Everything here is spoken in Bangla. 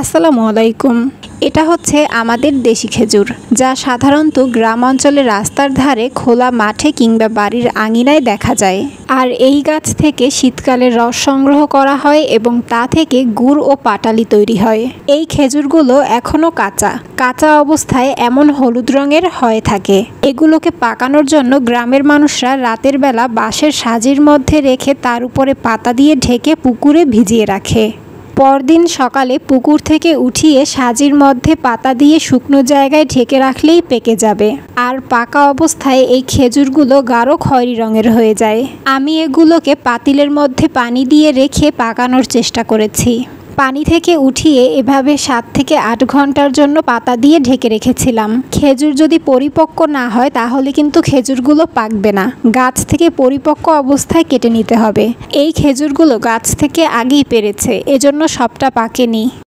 আসসালামু আলাইকুম। এটা হচ্ছে আমাদের দেশি খেজুর, যা সাধারণত গ্রাম অঞ্চলে রাস্তার ধারে খোলা মাঠে কিংবা বাড়ির আঙিনায় দেখা যায়। আর এই গাছ থেকে শীতকালে রস সংগ্রহ করা হয় এবং তা থেকে গুড় ও পাটালি তৈরি হয়। এই খেজুরগুলো এখনও কাঁচা কাঁচা অবস্থায় এমন হলুদ রঙের হয়ে থাকে। এগুলোকে পাকানোর জন্য গ্রামের মানুষরা রাতের বেলা বাঁশের সাজির মধ্যে রেখে তার উপরে পাতা দিয়ে ঢেকে পুকুরে ভিজিয়ে রাখে। পরদিন সকালে পুকুর থেকে উঠিয়ে সাজির মধ্যে পাতা দিয়ে শুকনো জায়গায় ঢেকে রাখলেই পেকে যাবে। আর পাকা অবস্থায় এই খেজুরগুলো গাঢ় খয়েরি রঙের হয়ে যায়। আমি এগুলোকে পাতিলের মধ্যে পানি দিয়ে রেখে পাকানোর চেষ্টা করেছি। পানি থেকে উঠিয়ে এভাবে 7 থেকে 8 ঘন্টার জন্য পাতা দিয়ে ঢেকে রেখেছিলাম। খেজুর যদি পরিপক্ক না হয় তাহলে কিন্তু খেজুরগুলো পাকবে না। গাছ থেকে পরিপক্ক অবস্থায় কেটে নিতে হবে। এই খেজুরগুলো গাছ থেকে আগেই পেরেছে, এজন্য সবটা পাকেনি।